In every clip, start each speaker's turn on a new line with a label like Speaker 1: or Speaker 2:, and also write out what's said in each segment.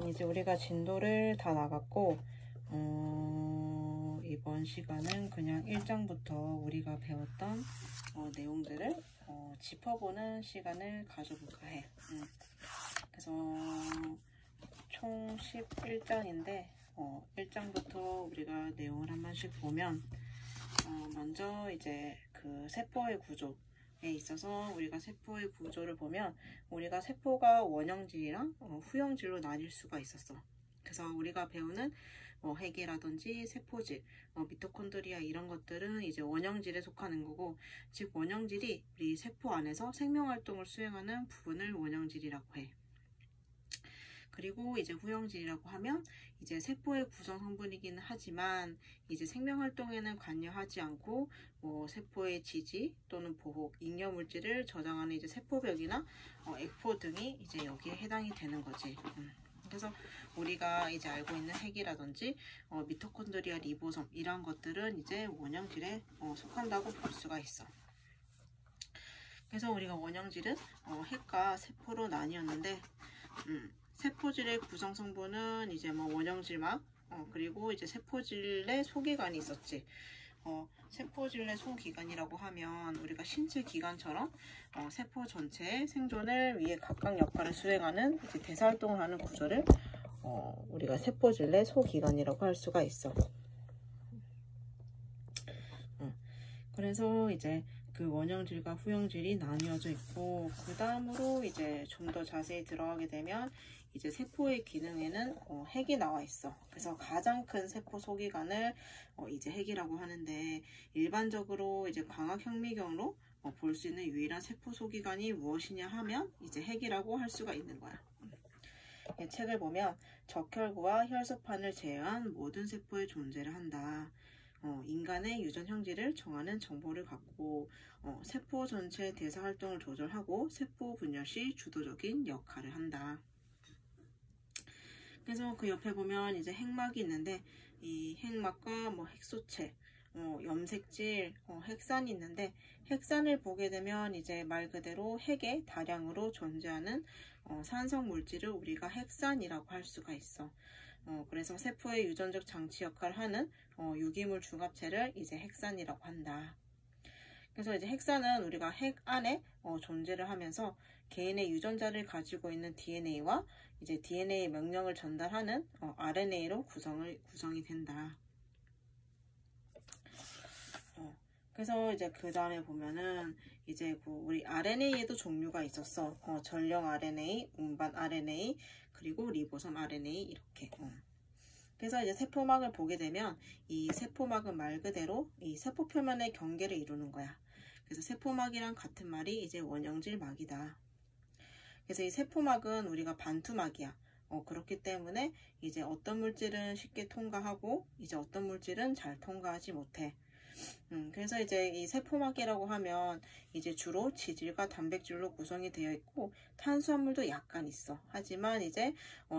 Speaker 1: 이제 우리가 진도를 다 나갔고 이번 시간은 그냥 1장부터 우리가 배웠던 내용들을 짚어보는 시간을 가져볼까 해. 그래서 총 11장인데 1장부터 우리가 내용을 한 번씩 보면 먼저 이제 그 세포의 구조에 있어서 우리가 세포의 구조를 보면 우리가 세포가 원형질이랑 후형질로 나뉠 수가 있었어. 그래서 우리가 배우는 핵이라든지 세포질, 미토콘드리아 이런 것들은 이제 원형질에 속하는 거고, 즉 원형질이 우리 세포 안에서 생명활동을 수행하는 부분을 원형질이라고 해. 그리고 이제 후형질이라고 하면 이제 세포의 구성 성분이기는 하지만 이제 생명활동에는 관여하지 않고 세포의 지지 또는 보호, 잉여물질을 저장하는 이제 세포벽이나 액포 등이 이제 여기에 해당이 되는 거지. 그래서 우리가 이제 알고 있는 핵이라든지 미토콘드리아, 리보솜 이런 것들은 이제 원형질에 속한다고 볼 수가 있어. 그래서 우리가 원형질은 핵과 세포로 나뉘었는데 세포질의 구성 성분은 이제 원형질막 그리고 이제 세포질의 소기관이 있었지. 세포질의 소기관이라고 하면 우리가 신체 기관처럼 세포 전체의 생존을 위해 각각 역할을 수행하는 이제 대사활동을 하는 구조를 우리가 세포질의 소기관이라고 할 수가 있어. 그래서 이제 그 원형질과 후형질이 나뉘어져 있고, 그 다음으로 이제 좀 더 자세히 들어가게 되면 이제 세포의 기능에는 핵이 나와 있어. 그래서 가장 큰 세포 소기관을 이제 핵이라고 하는데, 일반적으로 이제 광학현미경으로 볼 수 있는 유일한 세포 소기관이 무엇이냐 하면 이제 핵이라고 할 수가 있는 거야. 이 책을 보면 적혈구와 혈소판을 제외한 모든 세포의 존재를 한다. 인간의 유전 형질을 정하는 정보를 갖고 세포 전체 대사 활동을 조절하고 세포 분열 시 주도적인 역할을 한다. 그래서 그 옆에 보면 이제 핵막이 있는데, 이 핵막과 핵소체, 염색질, 핵산이 있는데, 핵산을 보게 되면 이제 말 그대로 핵에 다량으로 존재하는 산성 물질을 우리가 핵산이라고 할 수가 있어. 그래서 세포의 유전적 장치 역할을 하는 유기물 중합체를 이제 핵산이라고 한다. 그래서 이제 핵산은 우리가 핵 안에 존재를 하면서 개인의 유전자를 가지고 있는 DNA와 이제 DNA 명령을 전달하는 RNA로 구성이 된다. 그래서 이제 그 다음에 보면은 이제 우리 RNA에도 종류가 있었어. 전령 RNA, 운반 RNA, 그리고 리보솜 RNA 이렇게. 그래서 이제 세포막을 보게 되면 이 세포막은 말 그대로 이 세포 표면의 경계를 이루는 거야. 그래서 세포막이랑 같은 말이 이제 원형질 막이다. 그래서 이 세포막은 우리가 반투막이야. 그렇기 때문에 이제 어떤 물질은 쉽게 통과하고 이제 어떤 물질은 잘 통과하지 못해. 그래서 이제 이 세포막이라고 하면 이제 주로 지질과 단백질로 구성이 되어 있고 탄수화물도 약간 있어. 하지만 이제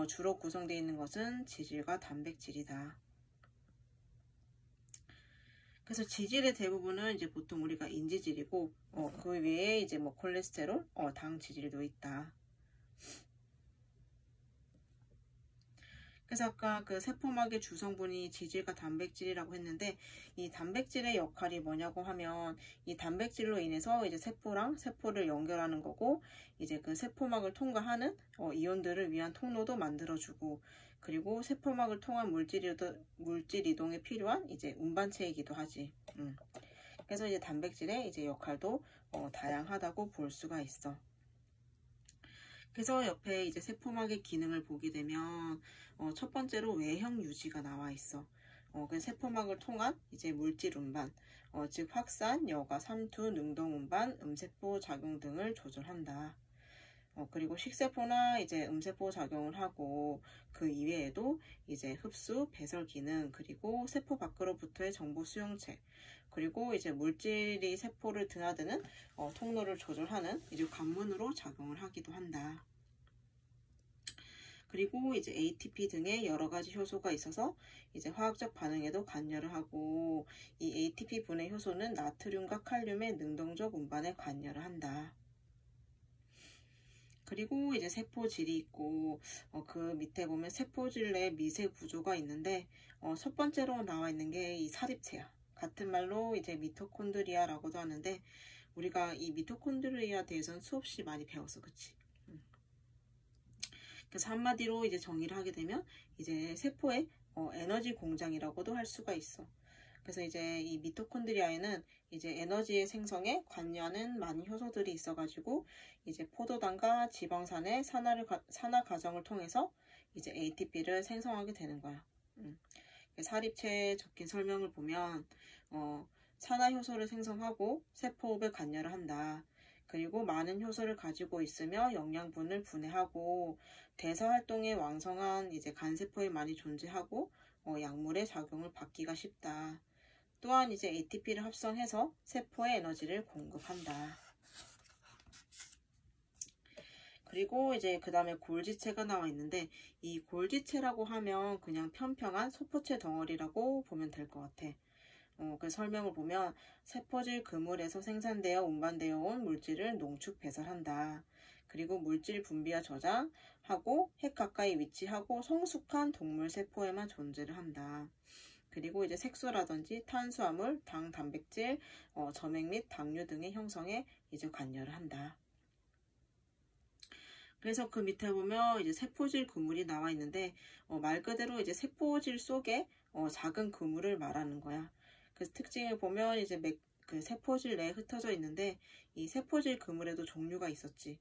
Speaker 1: 주로 구성되어 있는 것은 지질과 단백질이다. 그래서 지질의 대부분은 이제 보통 우리가 인지질이고 그 외에 이제 콜레스테롤, 당 지질도 있다. 그래서 아까 그 세포막의 주성분이 지질과 단백질이라고 했는데, 이 단백질의 역할이 뭐냐고 하면 이 단백질로 인해서 이제 세포랑 세포를 연결하는 거고, 이제 그 세포막을 통과하는 이온들을 위한 통로도 만들어주고, 그리고 세포막을 통한 물질 이동에 필요한 이제 운반체이기도 하지. 그래서 이제 단백질의 이제 역할도 다양하다고 볼 수가 있어. 그래서 옆에 이제 세포막의 기능을 보게 되면 첫 번째로 외형 유지가 나와 있어. 그 세포막을 통한 이제 물질 운반, 즉 확산, 여과, 삼투, 능동 운반, 음세포 작용 등을 조절한다. 그리고 식세포나 이제 음세포 작용을 하고, 그 이외에도 이제 흡수, 배설 기능, 그리고 세포 밖으로부터의 정보 수용체, 그리고 이제 물질이 세포를 드나드는 통로를 조절하는 이제 관문으로 작용을 하기도 한다. 그리고 이제 ATP 등의 여러 가지 효소가 있어서 이제 화학적 반응에도 관여를 하고, 이 ATP 분해 효소는 나트륨과 칼륨의 능동적 운반에 관여를 한다. 그리고 이제 세포질이 있고 그 밑에 보면 세포질 내 미세 구조가 있는데 첫 번째로 나와 있는 게 이 사립체야. 같은 말로 이제 미토콘드리아라고도 하는데 우리가 이 미토콘드리아에 대해서는 수없이 많이 배웠어, 그치? 그래서 한마디로 이제 정의를 하게 되면 이제 세포의 에너지 공장이라고도 할 수가 있어. 그래서 이제 이 미토콘드리아에는 이제 에너지의 생성에 관여하는 많은 효소들이 있어가지고 이제 포도당과 지방산의 산화 과정을 통해서 이제 ATP를 생성하게 되는 거야. 사립체에 적힌 설명을 보면 산화 효소를 생성하고 세포호흡에 관여를 한다. 그리고 많은 효소를 가지고 있으며 영양분을 분해하고 대사 활동에 왕성한 이제 간세포에 많이 존재하고 약물의 작용을 받기가 쉽다. 또한 이제 ATP를 합성해서 세포에 에너지를 공급한다. 그리고 이제 그 다음에 골지체가 나와 있는데 이 골지체라고 하면 그냥 평평한 소포체 덩어리라고 보면 될 것 같아. 그 설명을 보면 세포질 그물에서 생산되어 운반되어 온 물질을 농축 배설한다. 그리고 물질 분비와 저장하고 핵 가까이 위치하고 성숙한 동물 세포에만 존재를 한다. 그리고 이제 색소라든지 탄수화물, 당, 단백질, 점액 및 당류 등의 형성에 이제 관여를 한다. 그래서 그 밑에 보면 이제 세포질 그물이 나와 있는데 말 그대로 이제 세포질 속에 작은 그물을 말하는 거야. 그래서 특징을 보면 이제 그 세포질 내에 흩어져 있는데 이 세포질 그물에도 종류가 있었지.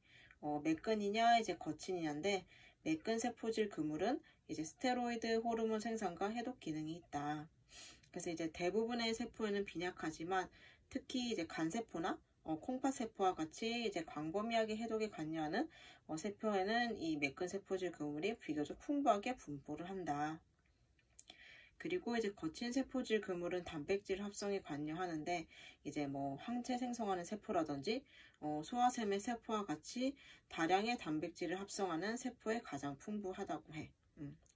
Speaker 1: 매끈이냐 이제 거친이냐인데 매끈 세포질 그물은 이제 스테로이드 호르몬 생산과 해독 기능이 있다. 그래서 이제 대부분의 세포에는 빈약하지만 특히 이제 간세포나 콩팥세포와 같이 이제 광범위하게 해독에 관여하는 세포에는 이 매끈 세포질 그물이 비교적 풍부하게 분포를 한다. 그리고 이제 거친 세포질 그물은 단백질 합성에 관여하는데 이제 뭐 항체 생성하는 세포라든지 소화샘의 세포와 같이 다량의 단백질을 합성하는 세포에 가장 풍부하다고 해.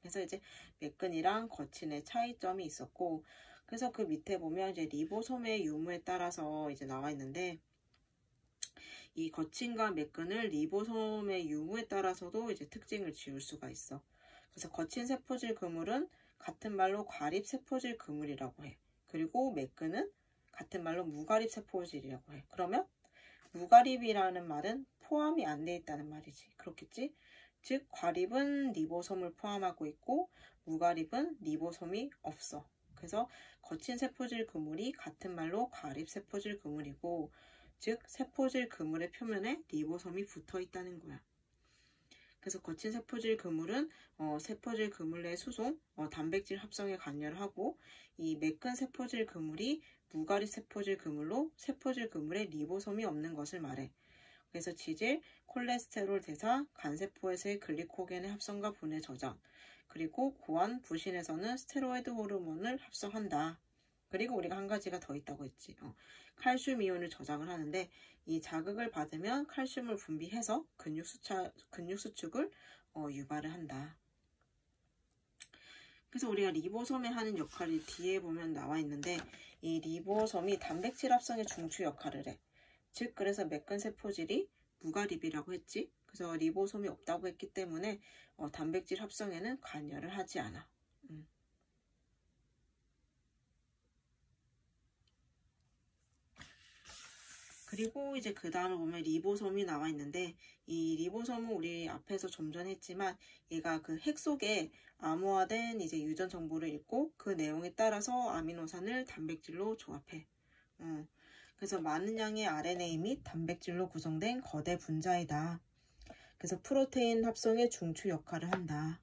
Speaker 1: 그래서 이제 매끈이랑 거친의 차이점이 있었고 그래서 그 밑에 보면 이제 리보솜의 유무에 따라서 이제 나와 있는데 이 거친과 매끈을 리보솜의 유무에 따라서도 이제 특징을 지을 수가 있어. 그래서 거친 세포질 그물은 같은 말로 과립 세포질 그물이라고 해. 그리고 매끈은 같은 말로 무과립 세포질이라고 해. 그러면 무과립이라는 말은 포함이 안 돼 있다는 말이지. 그렇겠지? 즉 과립은 리보솜을 포함하고 있고 무과립은 리보솜이 없어. 그래서 거친 세포질 그물이 같은 말로 과립 세포질 그물이고 즉 세포질 그물의 표면에 리보솜이 붙어 있다는 거야. 그래서 거친 세포질 그물은 세포질 그물 내 수송, 단백질 합성에 관여를 하고 이 매끈 세포질 그물이 무과립 세포질 그물로 세포질 그물에 리보솜이 없는 것을 말해. 그래서 지질, 콜레스테롤 대사, 간세포에서의 글리코겐의 합성과 분해 저장, 그리고 고환, 부신에서는 스테로이드 호르몬을 합성한다. 그리고 우리가 한 가지가 더 있다고 했지. 칼슘 이온을 저장을 하는데 이 자극을 받으면 칼슘을 분비해서 근육 수축을 유발을 한다. 그래서 우리가 리보솜에 하는 역할이 뒤에 보면 나와 있는데 이 리보솜이 단백질 합성의 중추 역할을 해. 즉 그래서 매끈 세포질이 무과립이라고 했지. 그래서 리보솜이 없다고 했기 때문에 단백질 합성에는 관여를 하지 않아. 그리고 이제 그 다음을 보면 리보솜이 나와 있는데 이 리보솜은 우리 앞에서 좀 전에 했지만 얘가 그 핵 속에 암호화된 이제 유전 정보를 읽고 그 내용에 따라서 아미노산을 단백질로 조합해. 그래서 많은 양의 RNA 및 단백질로 구성된 거대 분자이다. 그래서 프로테인 합성의 중추 역할을 한다.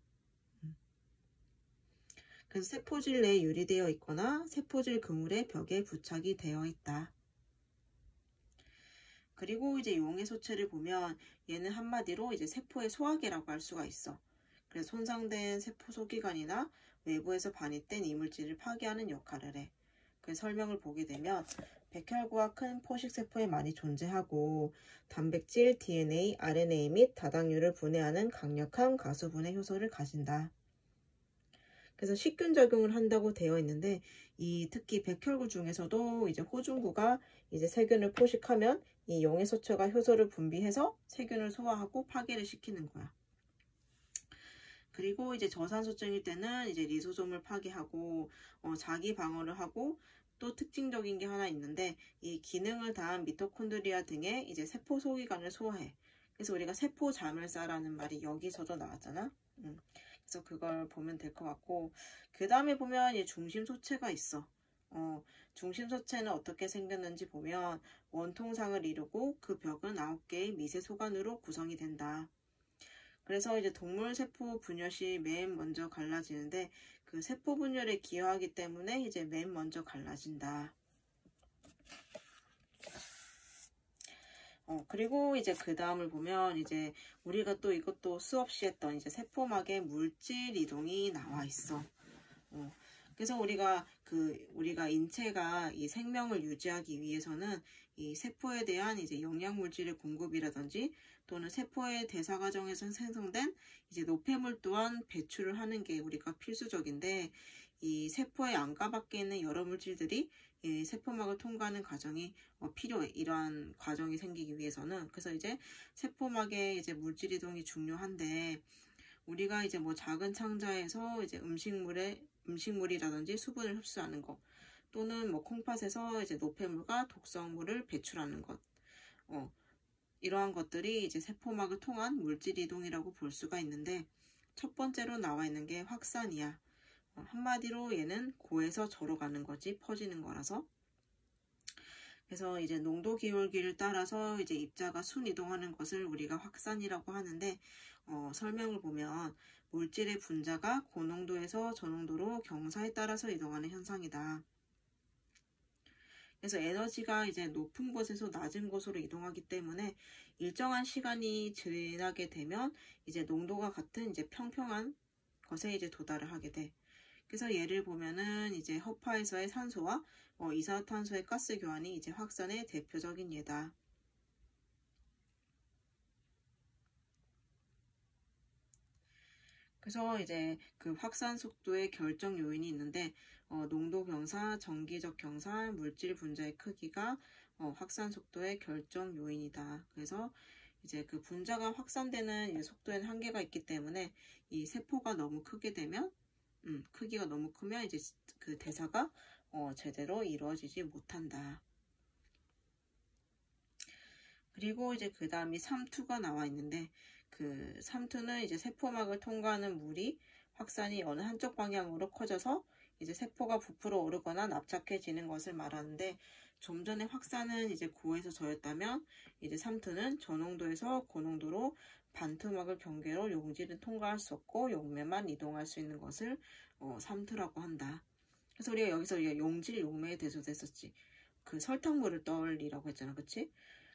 Speaker 1: 그래서 세포질 내에 유리되어 있거나 세포질 그물의 벽에 부착이 되어 있다. 그리고 이제 용의 소체를 보면 얘는 한마디로 이제 세포의 소화계라고 할 수가 있어. 그래서 손상된 세포 소기관이나 외부에서 반입된 이물질을 파괴하는 역할을 해. 그 설명을 보게 되면 백혈구와 큰 포식세포에 많이 존재하고 단백질, DNA, RNA 및 다당류를 분해하는 강력한 가수분해 효소를 가진다. 그래서 식균 작용을 한다고 되어 있는데 이 특히 백혈구 중에서도 이제 호중구가 이제 세균을 포식하면 이 용해소초가 효소를 분비해서 세균을 소화하고 파괴를 시키는 거야. 그리고 이제 저산소증일 때는 이제 리소솜을 파괴하고 자기 방어를 하고 또 특징적인 게 하나 있는데 이 기능을 다한 미토콘드리아 등의 이제 세포 소기관을 소화해. 그래서 우리가 세포 자멸사라는 말이 여기서도 나왔잖아. 그래서 그걸 보면 될 것 같고 그 다음에 보면 이 중심소체가 있어. 중심소체는 어떻게 생겼는지 보면 원통상을 이루고 그 벽은 9개의 미세소관으로 구성이 된다. 그래서 이제 동물 세포 분열시 맨 먼저 갈라지는데 그 세포 분열에 기여하기 때문에 이제 맨 먼저 갈라진다. 그리고 이제 그 다음을 보면 이제 우리가 또 이것도 수없이 했던 이제 세포막의 물질 이동이 나와 있어. 그래서 우리가 인체가 이 생명을 유지하기 위해서는 이 세포에 대한 이제 영양 물질의 공급이라든지 또는 세포의 대사 과정에서 생성된 이제 노폐물 또한 배출을 하는 게 우리가 필수적인데 이 세포의 안과 밖에 있는 여러 물질들이 이 세포막을 통과하는 과정이 필요해. 이러한 과정이 생기기 위해서는. 그래서 이제 세포막의 이제 물질 이동이 중요한데 우리가 이제 뭐 작은 창자에서 이제 음식물이라든지 수분을 흡수하는 것 또는 뭐 콩팥에서 이제 노폐물과 독성물을 배출하는 것 이러한 것들이 이제 세포막을 통한 물질 이동이라고 볼 수가 있는데 첫 번째로 나와 있는 게 확산이야. 한마디로 얘는 고에서 저로 가는 거지 퍼지는 거라서. 그래서 이제 농도 기울기를 따라서 이제 입자가 순이동하는 것을 우리가 확산이라고 하는데 설명을 보면 물질의 분자가 고농도에서 저농도로 경사에 따라서 이동하는 현상이다. 그래서 에너지가 이제 높은 곳에서 낮은 곳으로 이동하기 때문에 일정한 시간이 지나게 되면 이제 농도가 같은 이제 평평한 것에 이제 도달을 하게 돼. 그래서 예를 보면은 이제 허파에서의 산소와 이산화탄소의 가스 교환이 이제 확산의 대표적인 예다. 그래서 이제 그 확산 속도의 결정 요인이 있는데 농도 경사, 전기적 경사, 물질 분자의 크기가 확산 속도의 결정 요인이다. 그래서 이제 그 분자가 확산되는 속도에는 한계가 있기 때문에 이 세포가 너무 크게 되면 크기가 너무 크면 이제 그 대사가 제대로 이루어지지 못한다. 그리고 이제 그 다음이 삼투가 나와 있는데 그 삼투는 이제 세포막을 통과하는 물이 확산이 어느 한쪽 방향으로 커져서 이제 세포가 부풀어 오르거나 납작해지는 것을 말하는데 좀 전에 확산은 이제 고에서 저였다면 이제 삼투는 저농도에서 고농도로 반투막을 경계로 용질은 통과할 수 없고 용매만 이동할 수 있는 것을 삼투라고 한다. 그래서 우리가 여기서 용질, 용매에 대해서도 했었지. 그 설탕물을 떠올리라고 했잖아. 그치?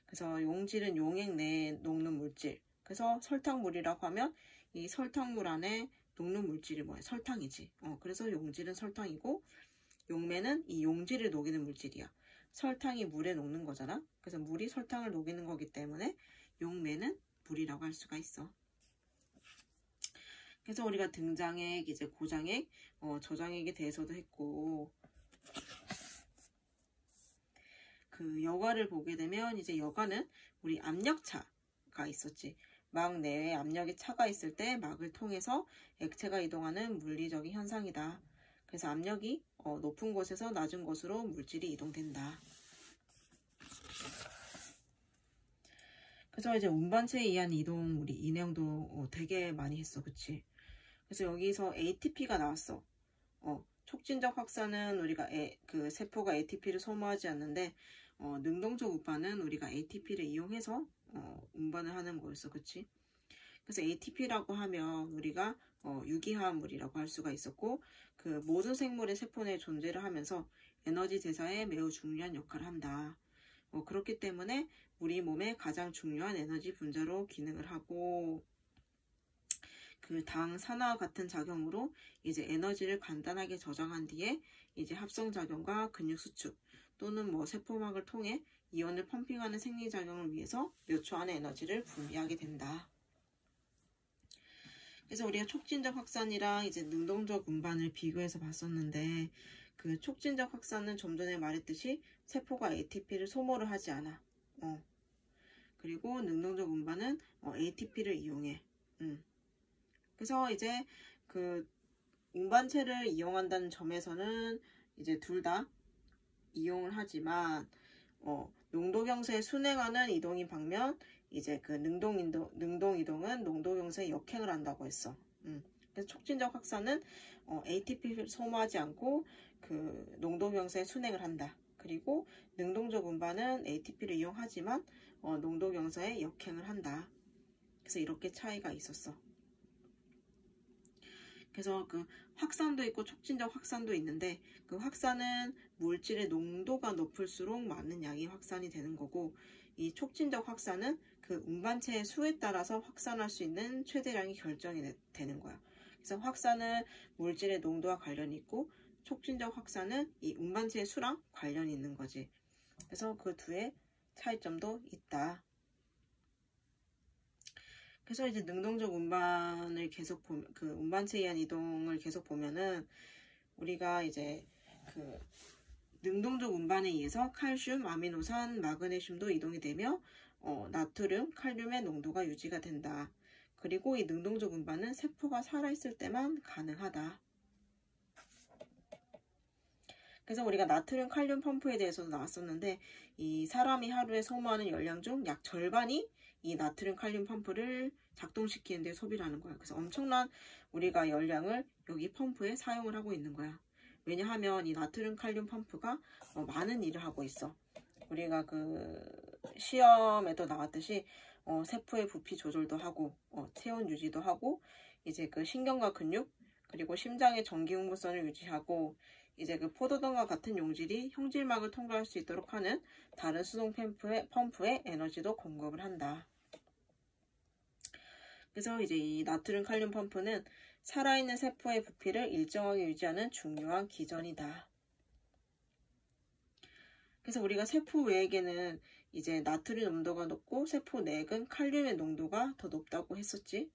Speaker 1: 그래서 용질은 용액 내에 녹는 물질. 그래서 설탕물이라고 하면 이 설탕물 안에 녹는 물질이 뭐야? 설탕이지. 그래서 용질은 설탕이고 용매는 이 용질을 녹이는 물질이야. 설탕이 물에 녹는 거잖아. 그래서 물이 설탕을 녹이는 거기 때문에 용매는 물이라고 할 수가 있어. 그래서 우리가 등장액, 이제 고장액, 저장액에 대해서도 했고 그 여과를 보게 되면 이제 여과는 우리 압력차가 있었지. 막 내외에 압력의 차가 있을 때 막을 통해서 액체가 이동하는 물리적인 현상이다. 그래서 압력이 높은 곳에서 낮은 곳으로 물질이 이동된다. 그래서 이제 운반체에 의한 이동 우리 이 내용도 되게 많이 했어. 그치? 그래서 여기서 ATP가 나왔어. 촉진적 확산은 우리가 그 세포가 ATP를 소모하지 않는데 능동적 운반은 우리가 ATP를 이용해서 운반을 하는 거였어. 그치? 그래서 ATP라고 하면 우리가 유기화합물이라고 할 수가 있었고 그 모든 생물의 세포 내에 존재를 하면서 에너지 대사에 매우 중요한 역할을 한다. 그렇기 때문에 우리 몸의 가장 중요한 에너지 분자로 기능을 하고 그 당 산화와 같은 작용으로 이제 에너지를 간단하게 저장한 뒤에 이제 합성작용과 근육 수축 또는 뭐 세포막을 통해 이온을 펌핑하는 생리작용을 위해서 몇 초 안에 에너지를 분비하게 된다. 그래서 우리가 촉진적 확산이랑 이제 능동적 운반을 비교해서 봤었는데 그 촉진적 확산은 좀 전에 말했듯이 세포가 ATP를 소모를 하지 않아. 그리고 능동적 운반은 ATP를 이용해. 그래서 이제 그 운반체를 이용한다는 점에서는 이제 둘 다 이용을 하지만 농도경사에 순행하는 이동인 반면 이제 그 능동이동은 농도경사에 역행을 한다고 했어. 그래서 촉진적 확산은 ATP를 소모하지 않고 그 농도경사에 순행을 한다. 그리고 능동적 운반은 ATP를 이용하지만 농도경사에 역행을 한다. 그래서 이렇게 차이가 있었어. 그래서 그 확산도 있고 촉진적 확산도 있는데 그 확산은 물질의 농도가 높을수록 많은 양이 확산이 되는 거고 이 촉진적 확산은 그 운반체의 수에 따라서 확산할 수 있는 최대량이 결정이 되는 거야. 그래서 확산은 물질의 농도와 관련이 있고 촉진적 확산은 이 운반체의 수랑 관련이 있는 거지. 그래서 그 두의 차이점도 있다. 그래서 이제 능동적 운반을 계속 보면, 그 운반체에 의한 이동을 계속 보면은 우리가 이제 그 능동적 운반에 의해서 칼슘, 아미노산, 마그네슘도 이동이 되며 나트륨, 칼륨의 농도가 유지가 된다. 그리고 이 능동적 운반은 세포가 살아있을 때만 가능하다. 그래서 우리가 나트륨, 칼륨 펌프에 대해서도 나왔었는데 이 사람이 하루에 소모하는 열량 중 약 절반이 이 나트륨, 칼륨 펌프를 작동시키는 데 소비를 하는 거야. 그래서 엄청난 우리가 열량을 여기 펌프에 사용을 하고 있는 거야. 왜냐하면 이 나트륨, 칼륨 펌프가 많은 일을 하고 있어. 우리가 그 시험에도 나왔듯이 세포의 부피 조절도 하고 체온 유지도 하고 이제 그 신경과 근육 그리고 심장의 전기 흥분선을 유지하고 이제 그 포도등과 같은 용질이 형질막을 통과할 수 있도록 하는 다른 수동 펌프에 에너지도 공급을 한다. 그래서 이제 이 나트륨 칼륨 펌프는 살아있는 세포의 부피를 일정하게 유지하는 중요한 기전이다. 그래서 우리가 세포 외에게는 이제 나트륨 농도가 높고 세포 내액은 칼륨의 농도가 더 높다고 했었지.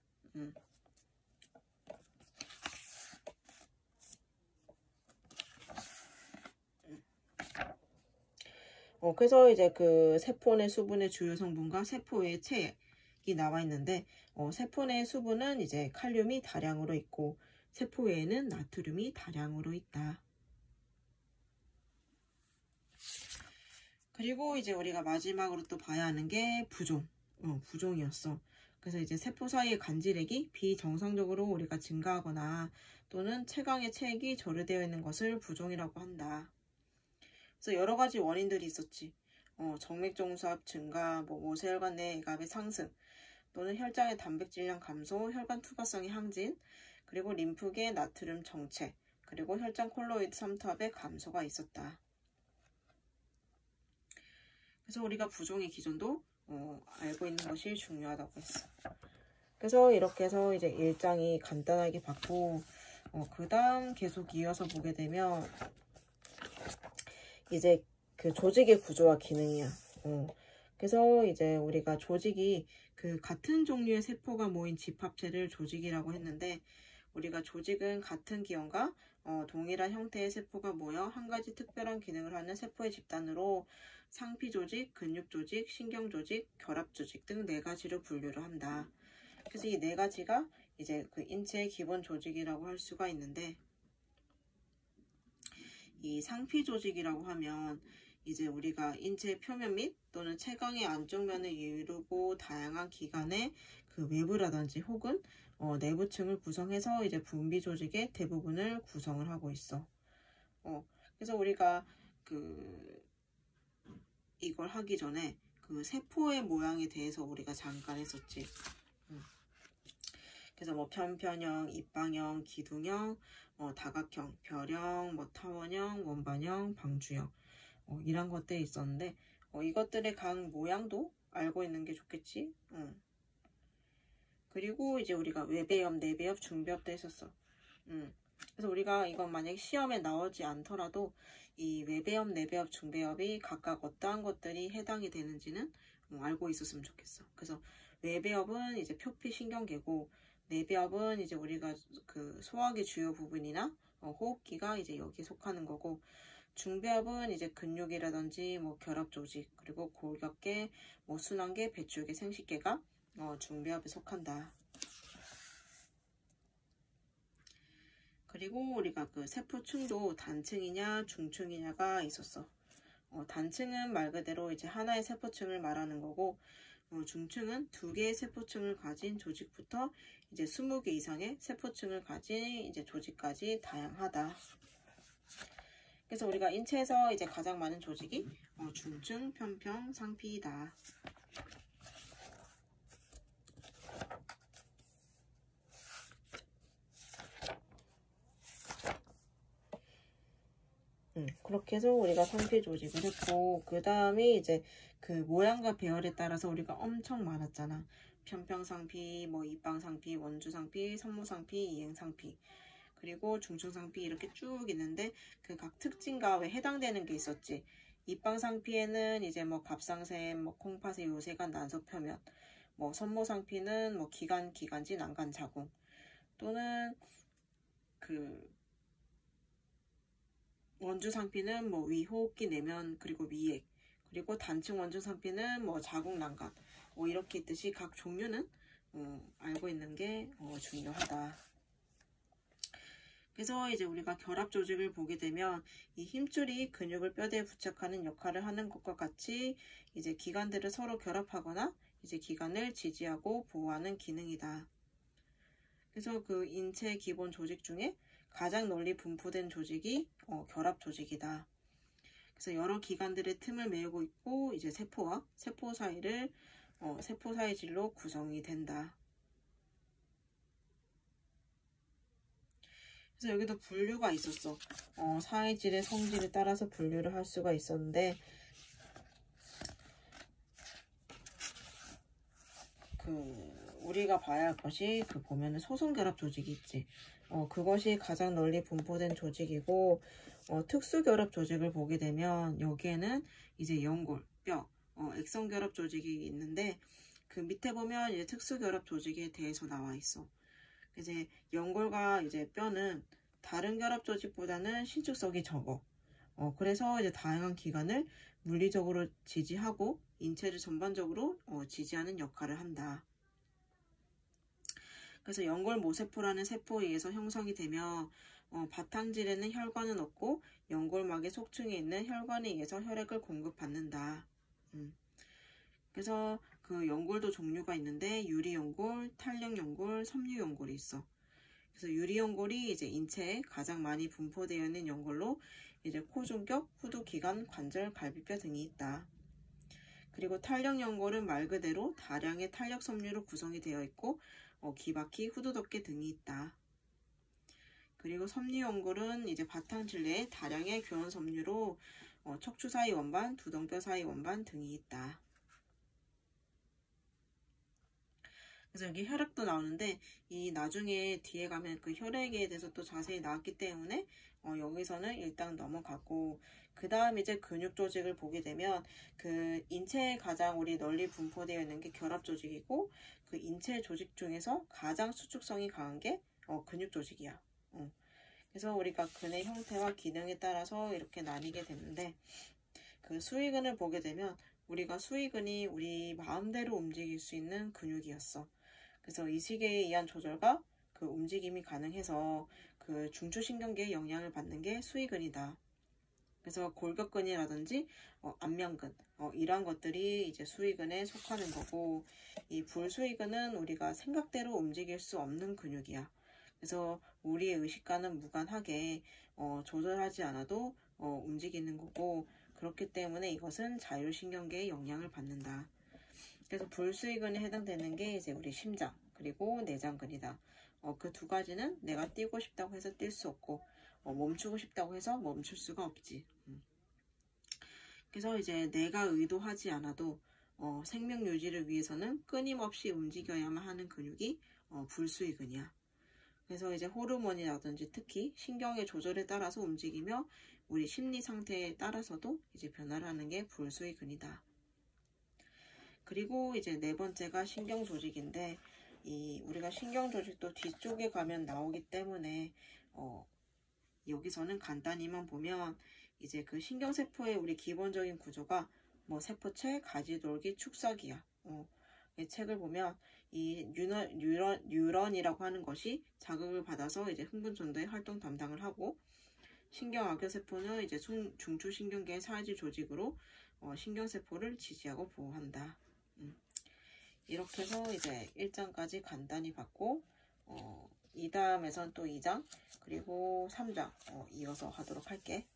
Speaker 1: 그래서 이제 그 세포 내 수분의 주요 성분과 세포 외의 체액이 나와 있는데 세포 내 수분은 이제 칼륨이 다량으로 있고 세포 외에는 나트륨이 다량으로 있다. 그리고 이제 우리가 마지막으로 또 봐야 하는 게 부종. 부종이었어. 그래서 이제 세포 사이의 간질액이 비정상적으로 우리가 증가하거나 또는 채광의 체액이 절여되어 있는 것을 부종이라고 한다. 그래서 여러 가지 원인들이 있었지. 정맥종수압 증가, 모세혈관 내 액압의 상승, 또는 혈장의 단백질량 감소, 혈관 투과성의 항진, 그리고 림프계 나트륨 정체, 그리고 혈장 콜로이드 삼투압의 감소가 있었다. 그래서 우리가 부종의 기전도 알고 있는 것이 중요하다고 했어. 그래서 이렇게 해서 이제 1장이 간단하게 봤고 그 다음 계속 이어서 보게 되면 이제 그 조직의 구조와 기능이야. 그래서 이제 우리가 조직이 그 같은 종류의 세포가 모인 집합체를 조직이라고 했는데 우리가 조직은 같은 기형과 동일한 형태의 세포가 모여 한 가지 특별한 기능을 하는 세포의 집단으로 상피조직, 근육조직, 신경조직, 결합조직 등 4가지로 분류를 한다. 그래서 이 4가지가 이제 그 인체의 기본 조직이라고 할 수가 있는데 이 상피조직이라고 하면 이제 우리가 인체의 표면 및 또는 채광의 안쪽 면을 이루고 다양한 기관의 그 외부라든지 혹은 내부층을 구성해서 이제 분비조직의 대부분을 구성을 하고 있어. 그래서 우리가 이걸 하기 전에 그 세포의 모양에 대해서 우리가 잠깐 했었지. 그래서 편편형, 입방형, 기둥형, 다각형, 별형, 타원형, 원반형, 방주형 이런 것들이 있었는데 이것들의 각 모양도 알고 있는 게 좋겠지. 그리고 이제 우리가 외배엽, 내배엽, 중배엽도 했었어. 그래서 우리가 이건 만약에 시험에 나오지 않더라도 이 외배엽, 내배엽, 중배엽이 각각 어떠한 것들이 해당이 되는지는 알고 있었으면 좋겠어. 그래서 외배엽은 이제 표피신경계고 내배엽은 이제 우리가 그 소화기 주요 부분이나 호흡기가 이제 여기에 속하는 거고 중배합은 이제 근육이라든지 뭐 결합 조직, 그리고 골격계, 뭐 순환계, 배출계, 생식계가 중배합에 속한다. 그리고 우리가 그 세포층도 단층이냐 중층이냐가 있었어. 단층은 말 그대로 이제 하나의 세포층을 말하는 거고, 중층은 2개의 세포층을 가진 조직부터 이제 20개 이상의 세포층을 가진 이제 조직까지 다양하다. 그래서 우리가 인체에서 이제 가장 많은 조직이 중층, 편평, 상피이다. 그렇게 해서 우리가 상피 조직을 했고, 그 다음에 이제 그 모양과 배열에 따라서 우리가 엄청 많았잖아. 편평상피, 뭐 입방상피, 원주상피, 산모상피, 이행상피, 그리고 중층상피 이렇게 쭉 있는데 그 각 특징과 왜 해당되는 게 있었지. 입방상피에는 이제 뭐 갑상샘, 뭐 콩팥의 요새관, 난소표면, 뭐 선모상피는 뭐 기관, 기관지, 난간, 자궁, 또는 그 원주상피는 뭐 위, 호흡기, 내면, 그리고 위액, 그리고 단층 원주상피는 뭐 자궁, 난간, 뭐 이렇게 있듯이 각 종류는 알고 있는 게 중요하다. 그래서 이제 우리가 결합 조직을 보게 되면 이 힘줄이 근육을 뼈대에 부착하는 역할을 하는 것과 같이 이제 기관들을 서로 결합하거나 이제 기관을 지지하고 보호하는 기능이다. 그래서 그 인체 기본 조직 중에 가장 널리 분포된 조직이 결합 조직이다. 그래서 여러 기관들의 틈을 메우고 있고 이제 세포와 세포 사이를 세포 사이질로 구성이 된다. 그래서 여기도 분류가 있었어. 사이질의 성질에 따라서 분류를 할 수가 있었는데 우리가 봐야 할 것이 보면은 소선결합 조직이 있지. 그것이 가장 널리 분포된 조직이고, 특수결합 조직을 보게 되면 여기에는 이제 연골, 뼈, 액선결합 조직이 있는데 그 밑에 보면 이제 특수결합 조직에 대해서 나와 있어. 이제 연골과 이제 뼈는 다른 결합 조직보다는 신축성이 적어. 그래서 이제 다양한 기관을 물리적으로 지지하고 인체를 전반적으로 지지하는 역할을 한다. 그래서 연골 모세포라는 세포에 의해서 형성이 되며 바탕질에는 혈관은 없고 연골막의 속층에 있는 혈관에 의해서 혈액을 공급받는다. 그래서 그 연골도 종류가 있는데 유리연골, 탄력연골, 섬유연골이 있어. 그래서 유리연골이 이제 인체에 가장 많이 분포되어 있는 연골로 이제 코중격, 후두기관, 관절, 갈비뼈 등이 있다. 그리고 탄력연골은 말 그대로 다량의 탄력 섬유로 구성이 되어 있고 기바퀴, 후두덮개 등이 있다. 그리고 섬유연골은 이제 바탕질 내에 다량의 교원 섬유로 척추 사이 원반, 두덩뼈 사이 원반 등이 있다. 그래서 여기 혈액도 나오는데 이 나중에 뒤에 가면 그 혈액에 대해서 또 자세히 나왔기 때문에 여기서는 일단 넘어가고, 그 다음 이제 근육 조직을 보게 되면 그 인체에 가장 우리 널리 분포되어 있는 게 결합 조직이고, 그 인체 조직 중에서 가장 수축성이 강한 게 근육 조직이야. 그래서 우리가 근의 형태와 기능에 따라서 이렇게 나뉘게 되는데, 그 수위근을 보게 되면 우리가 수위근이 우리 마음대로 움직일 수 있는 근육이었어. 그래서 이식에 의한 조절과 그 움직임이 가능해서 그 중추신경계의 영향을 받는 게 수위근이다. 그래서 골격근이라든지 안면근 이러한 것들이 이제 수위근에 속하는 거고, 이 불수위근은 우리가 생각대로 움직일 수 없는 근육이야. 그래서 우리의 의식과는 무관하게 조절하지 않아도 움직이는 거고, 그렇기 때문에 이것은 자율신경계의 영향을 받는다. 그래서 불수위근에 해당되는 게 이제 우리 심장 그리고 내장근이다. 그 두 가지는 내가 뛰고 싶다고 해서 뛸 수 없고 멈추고 싶다고 해서 멈출 수가 없지. 그래서 이제 내가 의도하지 않아도 생명 유지를 위해서는 끊임없이 움직여야만 하는 근육이 불수위근이야. 그래서 이제 호르몬이라든지 특히 신경의 조절에 따라서 움직이며 우리 심리 상태에 따라서도 이제 변화를 하는 게 불수위근이다. 그리고 이제 네 번째가 신경 조직인데, 우리가 신경 조직도 뒤쪽에 가면 나오기 때문에 여기서는 간단히만 보면 이제 그 신경세포의 우리 기본적인 구조가 뭐 세포체, 가지돌기, 축사기야. 이 책을 보면 이 뉴런이라고 하는 것이 자극을 받아서 이제 흥분 전도의 활동 담당을 하고, 신경악교세포는 이제 중추신경계의 사이즈 조직으로 신경세포를 지지하고 보호한다. 이렇게 해서 이제 1장까지 간단히 봤고, 이 다음에선 또 2장 그리고 3장 이어서 하도록 할게.